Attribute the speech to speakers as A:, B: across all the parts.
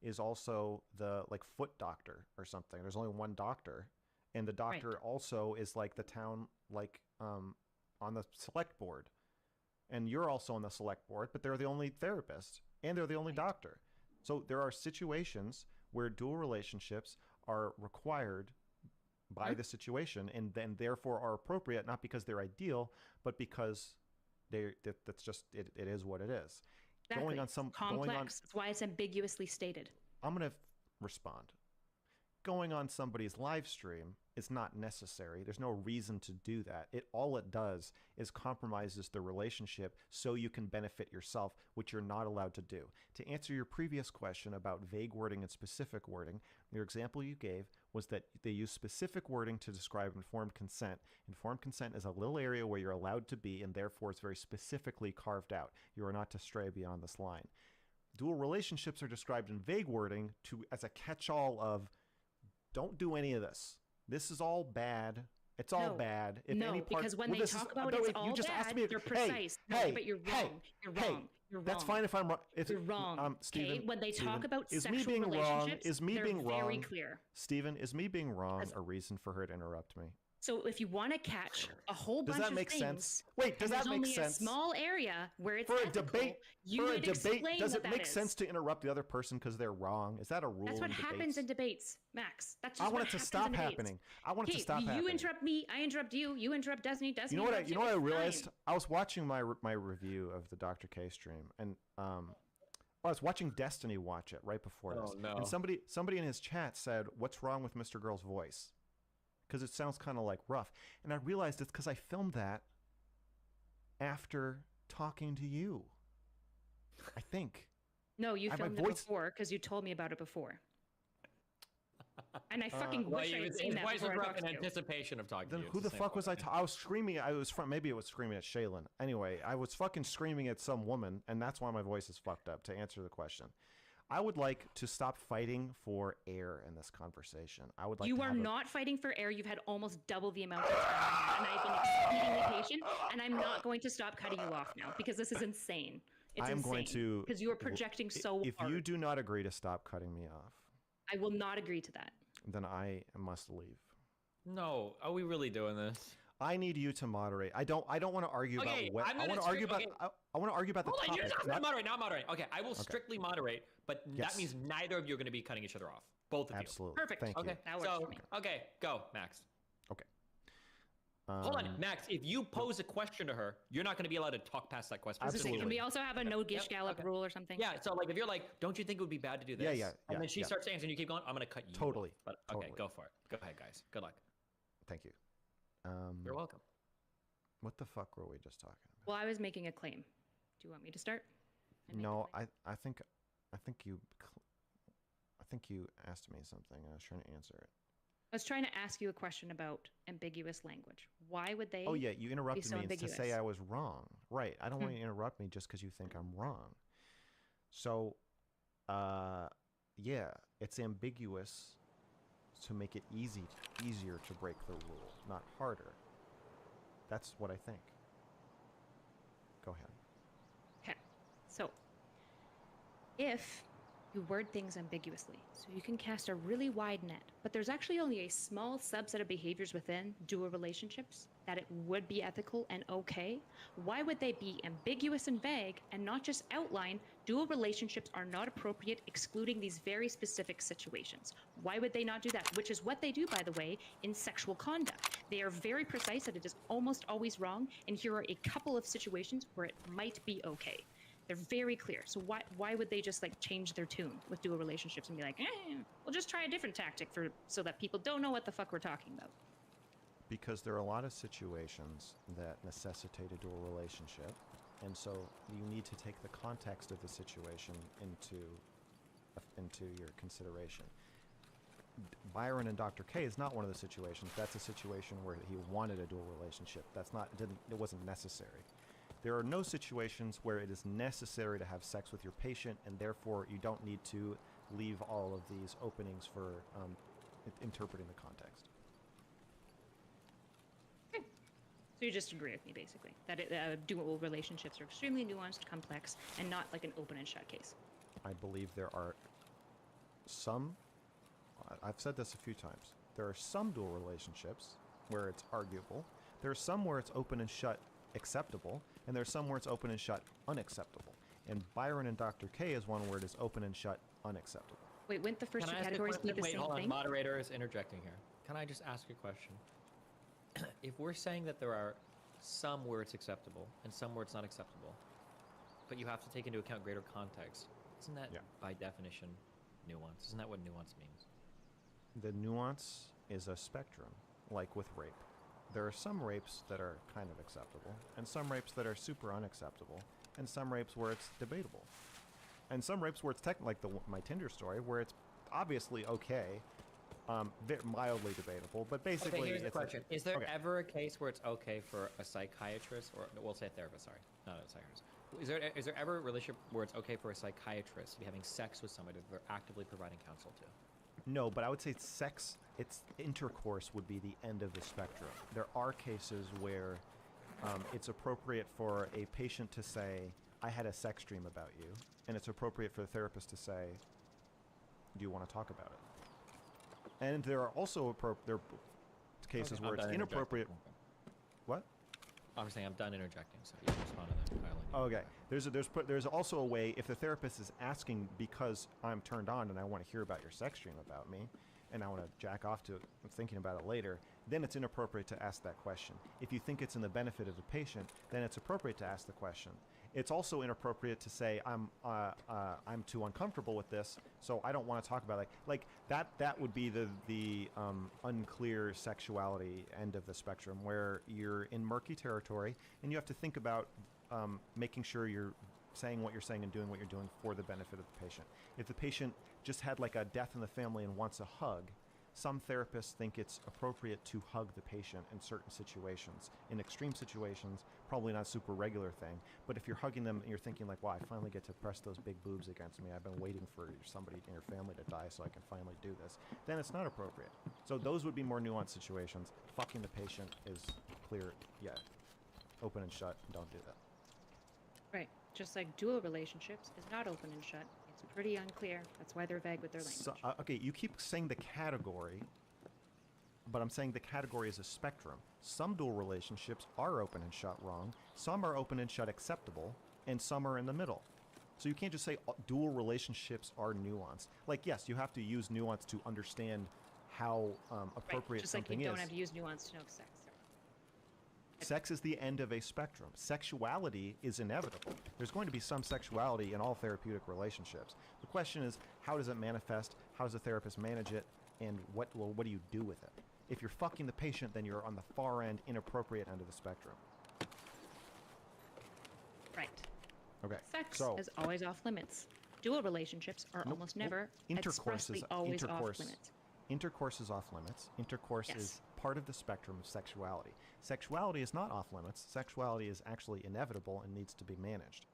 A: is also the like foot doctor or something. There's only one doctor, and the doctor also is like the town like on the select board, and you're also on the select board, but they're the only therapist and they're the only doctor. So there are situations where dual relationships are required by the situation, and then therefore are appropriate, not because they're ideal, but because that's just it is what it is.
B: Exactly. Going on some complex. That's why it's ambiguously stated.
A: I'm going to respond. Going on somebody's live stream is not necessary. There's no reason to do that. All it does is compromises the relationship so you can benefit yourself, which you're not allowed to do. To answer your previous question about vague wording and specific wording, your example you gave was that they use specific wording to describe informed consent. Informed consent is a little area where you're allowed to be, and therefore it's very specifically carved out. You are not to stray beyond this line. Dual relationships are described in vague wording as a catch-all of don't do any of this. This is all bad. It's all bad.
B: If any part, because when they talk about it's all bad, they're precise. But you're wrong. You're wrong. You're wrong.
A: That's fine if I'm wrong.
B: You're wrong.
A: Steven,
B: when they talk about
A: is
B: sexual
A: me being
B: relationships,
A: wrong, is me
B: they're
A: being
B: very
A: wrong,
B: clear.
A: Steven, is me being wrong a reason for her to interrupt me?
B: So if you want to catch a whole bunch of things,
A: does that make sense? Wait, does that make sense?
B: There's only a small area where it's
A: for a
B: ethical,
A: debate.
B: You
A: for a
B: would
A: debate,
B: explain
A: does
B: what
A: it make
B: that
A: sense
B: is.
A: to interrupt the other person because they're wrong? Is that a rule?
B: That's what
A: in
B: happens
A: debates?
B: in debates, Max. That's just
A: I want
B: what
A: it to
B: happens
A: stop
B: in debates.
A: happening. I want it to stop happening.
B: You interrupt me, I interrupt you. You interrupt Destiny. Destiny.
A: You know what I realized?
B: Fine.
A: I was watching my review of the Dr. K stream, and I was watching Destiny watch it right before this.
C: No.
A: And somebody in his chat said, "What's wrong with Mr. Girl's voice?" Because it sounds kind of like rough. And I realized it's because I filmed that after talking to you. I think.
B: No, you filmed it before because you told me about it before. And I fucking wish I had seen that
C: before.
B: His voice was
C: rough in anticipation of talking to you.
A: Then who the fuck was I? I was screaming. Maybe it was screaming at Shaylin. Anyway, I was fucking screaming at some woman, and that's why my voice is fucked up. To answer the question, I would like to stop fighting for air in this conversation. I would like.
B: You are not fighting for air. You've had almost double the amount of time I had, and I've been exceedingly patient. And I'm not going to stop cutting you off now because this is insane. It's insane.
A: Going to
B: because you are projecting so
A: If
B: hard.
A: you do not agree to stop cutting me off,
B: I will not agree to that.
A: Then I must leave.
C: No, are we really doing this?
A: I need you to moderate. I don't want to argue about what I want to argue about. I want to argue about the topic.
C: You're not going to moderate. Not moderating. Okay, I will strictly moderate, but that means neither of you are going to be cutting each other off. Both of you.
A: Absolutely.
B: Perfect.
A: Thank you.
B: That works for me.
C: Okay, go, Max.
A: Okay.
C: Hold on, Max. If you pose a question to her, you're not going to be allowed to talk past that question.
A: Absolutely.
B: Can we also have a no Gish Gallop rule or something?
C: Yeah. So like, if you're like, don't you think it would be bad to do this?
A: Yeah.
C: And then she starts answering, you keep going. I'm going to cut you.
A: Totally.
C: Off. But okay, go for it. Go ahead, guys. Good luck.
A: Thank you.
C: You're welcome.
A: What the fuck were we just talking about?
B: Well, I was making a claim. Do you want me to start?
A: No, I think you asked me something. I was trying to answer it.
B: I was trying to ask you a question about ambiguous language. Why would they?
A: Oh yeah, you interrupted
B: so
A: me
B: ambiguous?
A: to say I was wrong. Right. I don't want you to interrupt me just because you think I'm wrong. So, yeah, it's ambiguous to make it easier to break the rule, not harder. That's what I think. Go ahead.
B: Okay. So, if you word things ambiguously, so you can cast a really wide net, but there's actually only a small subset of behaviors within dual relationships that it would be ethical and okay, why would they be ambiguous and vague and not just outline dual relationships are not appropriate, excluding these very specific situations? Why would they not do that? Which is what they do, by the way, in sexual conduct. They are very precise that it is almost always wrong, and here are a couple of situations where it might be okay. They're very clear. So why would they just like change their tune with dual relationships and be like, we'll just try a different tactic so that people don't know what the fuck we're talking about?
A: Because there are a lot of situations that necessitate a dual relationship, and so you need to take the context of the situation into your consideration. Byron and Dr. K is not one of the situations. That's a situation where he wanted a dual relationship. It wasn't necessary. There are no situations where it is necessary to have sex with your patient, and therefore you don't need to leave all of these openings for interpreting the context.
B: Okay. So you just agree with me, basically, that dual relationships are extremely nuanced, complex, and not like an open and shut case.
A: I believe there are some, I've said this a few times, there are some dual relationships where it's arguable. There are some where it's open and shut acceptable, and there's some where it's open and shut unacceptable. And Byron and Dr. K is one where it is open and shut unacceptable.
B: Wait, wouldn't the first
C: Can
B: two
C: I ask a
B: categories be
C: question?
B: the
C: Wait,
B: same
C: hold on.
B: thing?
C: Moderator is interjecting here. Can I just ask a question? If we're saying that there are some where it's acceptable and some where it's not acceptable, but you have to take into account greater context, isn't that by definition nuance? Isn't that what nuance means?
A: The nuance is a spectrum, like with rape. There are some rapes that are kind of acceptable, and some rapes that are super unacceptable, and some rapes where it's debatable, and some rapes where it's like my Tinder story, where it's obviously okay, mildly debatable, but basically.
C: Okay, here's the question: is there
A: okay.
C: ever a case where it's okay for a psychiatrist, or we'll say a therapist? Sorry, not a psychiatrist. Is there ever a relationship where it's okay for a psychiatrist to be having sex with somebody that they're actively providing counsel to?
A: No, but I would say it's intercourse would be the end of the spectrum. There are cases where it's appropriate for a patient to say, I had a sex dream about you, and it's appropriate for the therapist to say, do you want to talk about it? And there are also cases where it's inappropriate. What?
C: I'm saying I'm done interjecting, so you can respond to that.
A: Okay. There's also a way, if the therapist is asking because I'm turned on and I want to hear about your sex dream about me, and I want to jack off to it, thinking about it later, then it's inappropriate to ask that question. If you think it's in the benefit of the patient, then it's appropriate to ask the question. It's also inappropriate to say I'm too uncomfortable with this, so I don't want to talk about it. Like that. That would be the unclear sexuality end of the spectrum, where you're in murky territory and you have to think about making sure you're saying what you're saying and doing what you're doing for the benefit of the patient. If the patient just had like a death in the family and wants a hug, some therapists think it's appropriate to hug the patient in certain situations. In extreme situations, probably not a super regular thing, but if you're hugging them and you're thinking like, wow, I finally get to press those big boobs against me, I've been waiting for somebody in your family to die so I can finally do this, then it's not appropriate. So those would be more nuanced situations. Fucking the patient is clear, open and shut, don't do that.
B: Right. Just like dual relationships is not open and shut. It's pretty unclear. That's why they're vague with their language.
A: So, okay, you keep saying the category, but I'm saying the category is a spectrum. Some dual relationships are open and shut wrong, some are open and shut acceptable, and some are in the middle. So you can't just say dual relationships are nuanced. Like, yes, you have to use nuance to understand how appropriate
B: just
A: something
B: like you
A: is.
B: don't have to use nuance to know sex.
A: Sex is the end of a spectrum. Sexuality is inevitable. There's going to be some sexuality in all therapeutic relationships. The question is, how does it manifest? How does the therapist manage it? And what do you do with it? If you're fucking the patient, then you're on the far end, inappropriate end of the spectrum.
B: Right.
A: Okay.
B: Sex
A: so,
B: is always off limits. Dual relationships are almost never expressly always off limits.
A: Intercourse is off limits. Intercourse is part of the spectrum of sexuality. Sexuality is not off limits. Sexuality is actually inevitable and needs to be managed.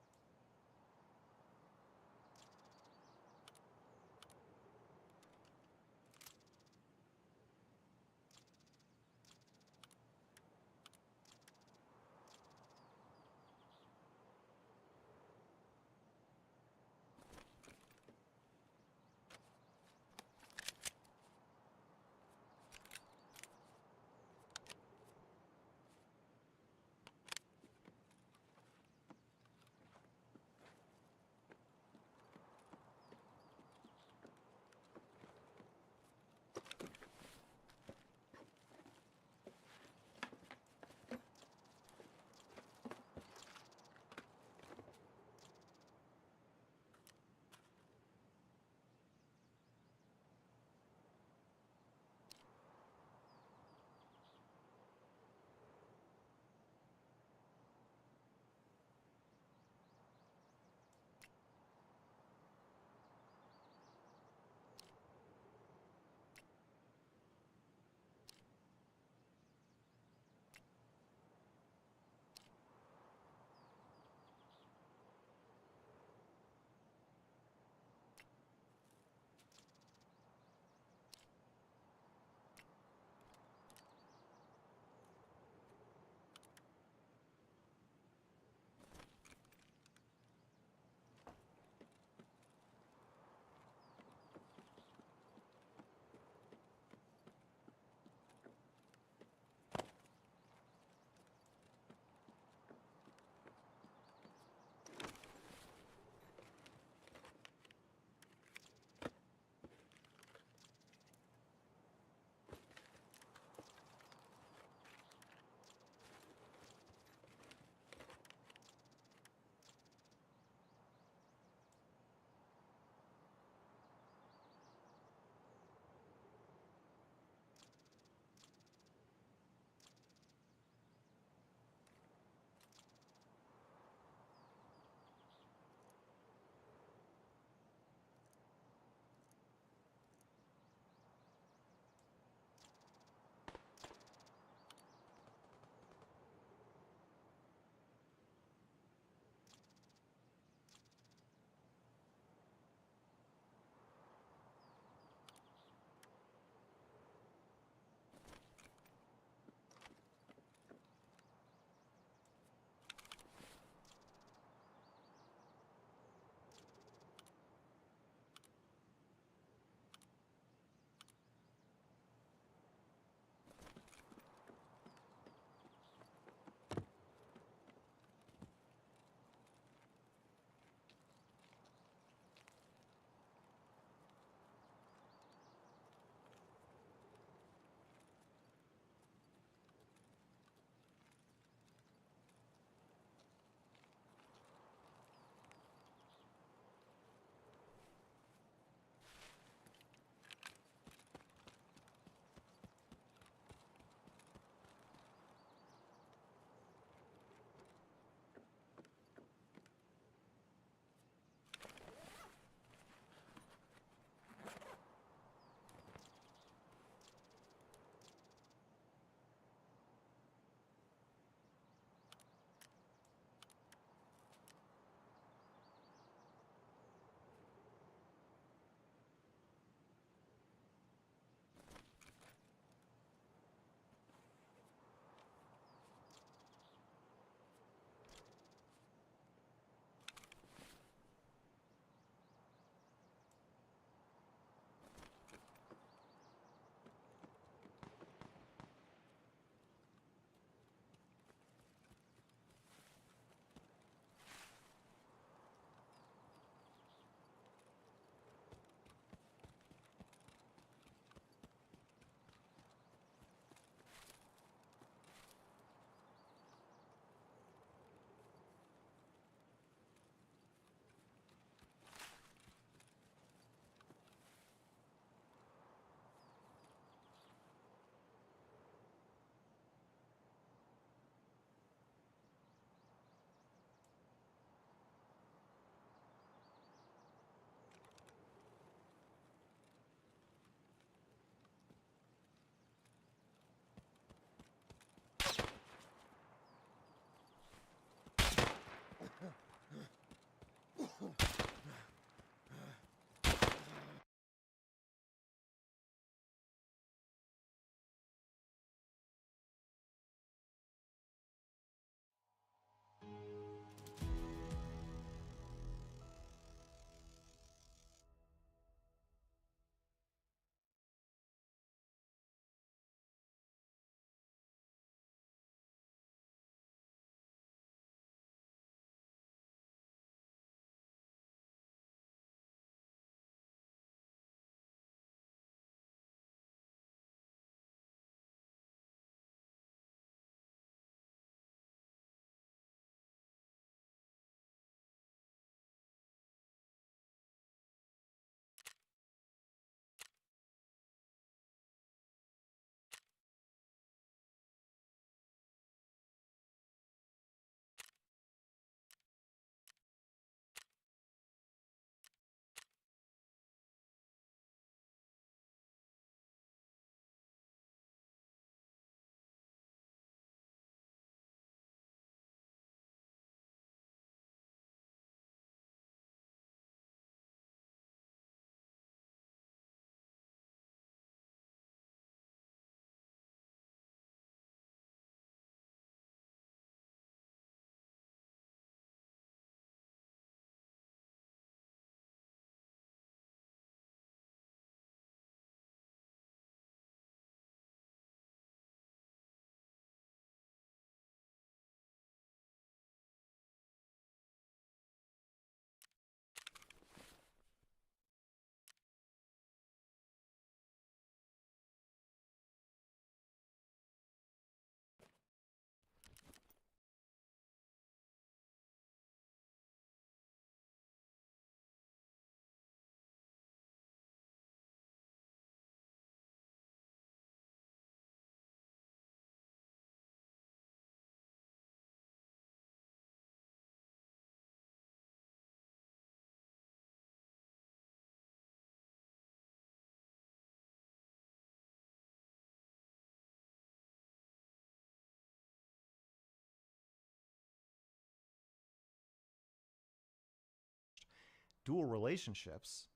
A: dual relationships,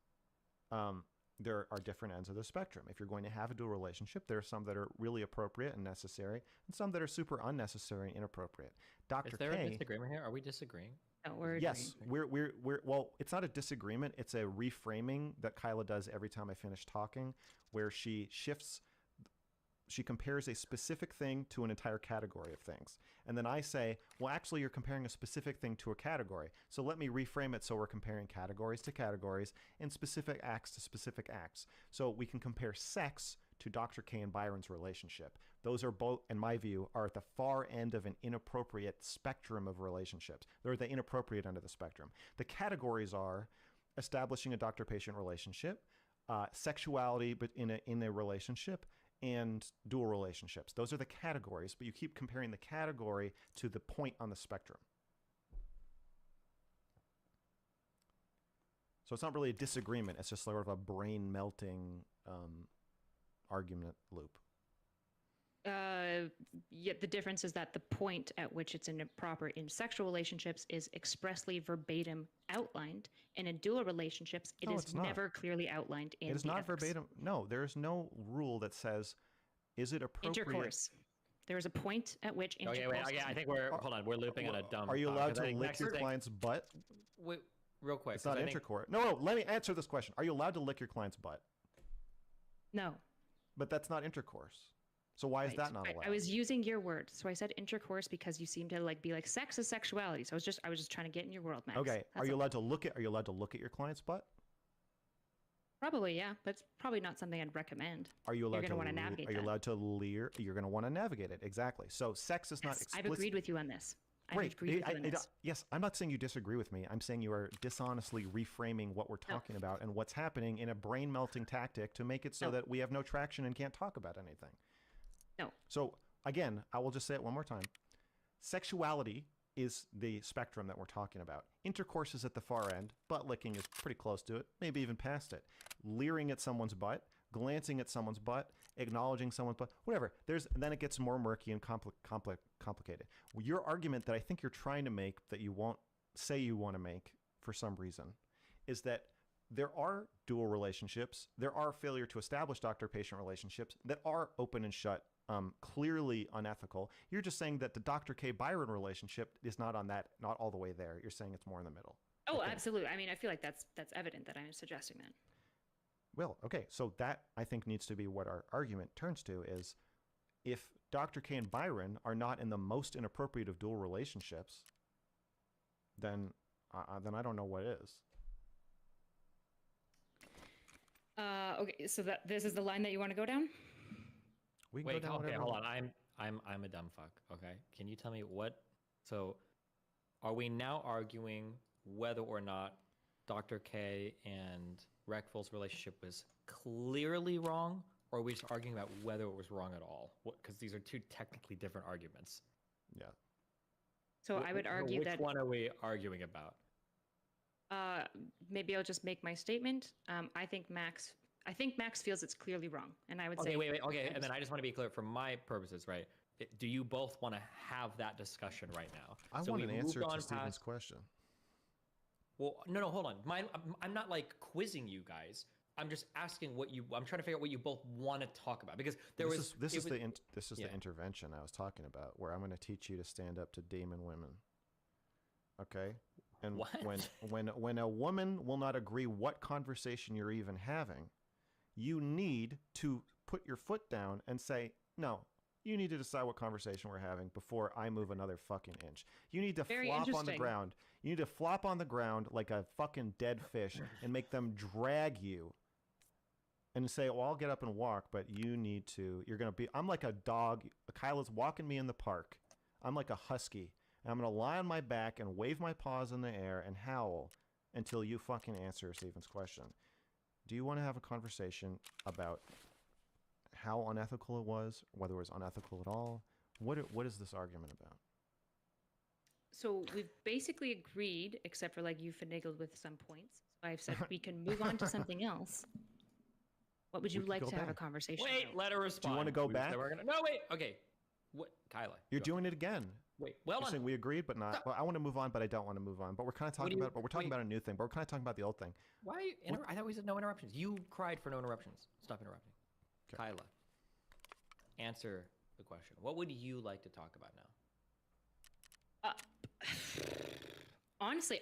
A: there are different ends of the spectrum. If you're going to have a dual relationship, there are some that are really appropriate and necessary, and some that are super unnecessary and inappropriate. Dr.
C: Is there
A: K,
C: a disagreement here? Are we disagreeing?
B: No, we're
A: yes,
B: agreeing.
A: we're well, it's not a disagreement. It's a reframing that Kyla does every time I finish talking, where she compares a specific thing to an entire category of things. And then I say, well, actually, you're comparing a specific thing to a category. So let me reframe it so we're comparing categories to categories and specific acts to specific acts. So we can compare sex to Dr. K and Byron's relationship. Those are both, in my view, are at the far end of an inappropriate spectrum of relationships. They're at the inappropriate end of the spectrum. The categories are establishing a doctor-patient relationship, sexuality but in a relationship, and dual relationships. Those are the categories, but you keep comparing the category to the point on the spectrum. So it's not really a disagreement. It's just sort of a brain melting argument loop.
B: Yet the difference is that the point at which it's improper in sexual relationships is expressly verbatim outlined. And in dual relationships, it
A: No,
B: is
A: it's not.
B: never clearly outlined in
A: It is
B: the
A: not
B: ethics.
A: verbatim. No, there is no rule that says, is it appropriate?
B: Intercourse. There is a point at which intercourse.
C: Okay, wait. Okay, I think we're hold on. We're looping on a dumb.
A: Are you
C: thought,
A: allowed
C: 'cause I
A: to
C: think
A: lick
C: Max
A: your
C: is saying-
A: client's butt?
C: Wait, real quick.
A: It's not
C: 'cause I think-
A: intercourse. No, let me answer this question. Are you allowed to lick your client's butt?
B: No.
A: But that's not intercourse. So why is
B: Right.
A: that not allowed?
B: I was using your word, so I said intercourse because you seem to be like sex is sexuality. So I was just trying to get in your world, Max.
A: Okay.
B: That's
A: Are you
B: all.
A: allowed to look at your client's butt?
B: Probably, yeah, but it's probably not something I'd recommend.
A: Are you allowed
B: gonna wanna navigate
A: Are you
B: that.
A: allowed to leer? You're going to want to navigate it. Exactly. So sex is not
B: Yes,
A: explicit.
B: I've agreed with you on this.
A: Great.
B: I've agreed with you on this.
A: Yes, I'm not saying you disagree with me. I'm saying you are dishonestly reframing what we're talking about and what's happening in a brain melting tactic to make it so
B: No.
A: that we have no traction and can't talk about anything.
B: No.
A: So again, I will just say it one more time. Sexuality is the spectrum that we're talking about. Intercourse is at the far end. Butt licking is pretty close to it, maybe even past it. Leering at someone's butt, glancing at someone's butt, acknowledging someone's butt, whatever. Then it gets more murky and complicated. Well, your argument that I think you're trying to make that you won't say you want to make for some reason is that there are dual relationships. There are failure to establish doctor-patient relationships that are open and shut, clearly unethical. You're just saying that the Dr. K. Byron relationship is not all the way there. You're saying it's more in the middle.
B: Oh, absolutely. I mean, I feel like that's evident that I'm suggesting that.
A: Well, okay, so that I think needs to be what our argument turns to is if Dr. K and Byron are not in the most inappropriate of dual relationships, then I don't know what is.
B: Okay, so this is the line that you want to go down?
A: We can
C: Wait,
A: go down
C: okay,
A: whatever.
C: hold on. I'm a dumb fuck. Okay, can you tell me what? So, are we now arguing whether or not Dr. K and Reckful's relationship was clearly wrong, or are we just arguing about whether it was wrong at all? Because these are two technically different arguments.
A: Yeah.
B: So I would argue
C: which
B: that
C: one are we arguing about?
B: maybe I'll just make my statement. I think Max feels it's clearly wrong, and I would
C: Okay,
B: say
C: wait, okay, and then I just want to be clear for my purposes, right? Do you both want to have that discussion right now?
A: I
C: So
A: want
C: we've
A: an answer
C: moved
A: to
C: on
A: Stephen's
C: past-
A: question.
C: Well, no, hold on. I'm not like quizzing you guys. I'm just asking I'm trying to figure out what you both want to talk about because
A: This is the
C: yeah.
A: intervention I was talking about, where I'm going to teach you to stand up to demon women. Okay, and
C: What?
A: when a woman will not agree what conversation you're even having, you need to put your foot down and say, no, you need to decide what conversation we're having before I move another fucking inch. You need to
B: Very
A: flop on the
B: interesting.
A: ground. You need to flop on the ground like a fucking dead fish and make them drag you and say, well, I'll get up and walk, but you're going to be, I'm like a dog. Kyla's walking me in the park. I'm like a husky. And I'm going to lie on my back and wave my paws in the air and howl until you fucking answer Stephen's question. Do you want to have a conversation about how unethical it was, whether it was unethical at all? What is this argument about?
B: So we've basically agreed, except for you finagled with some points. So I've said we can move on to something else. What would you
A: could
B: like
A: go
B: to have a
A: back.
B: conversation
C: Wait,
B: about?
C: let her respond.
A: wanna go
C: We said
A: back?
C: we're gonna- No, wait. Okay. What, Kyla?
A: You're
C: go.
A: doing it again.
C: Wait, well
A: We're
C: done.
A: saying we agreed, but not.
C: Stop.
A: Well, I want to move on, but I don't want to move on. But we're kind of
C: What
A: talking
C: do you-
A: about. But we're talking
C: wait.
A: about a new thing. But we're kind of talking about the old thing.
C: Why? Are you I thought we said no interruptions. You cried for no interruptions. Stop interrupting.
A: Okay.
C: Kyla, answer the question. What would you like to talk about now?
B: Honestly,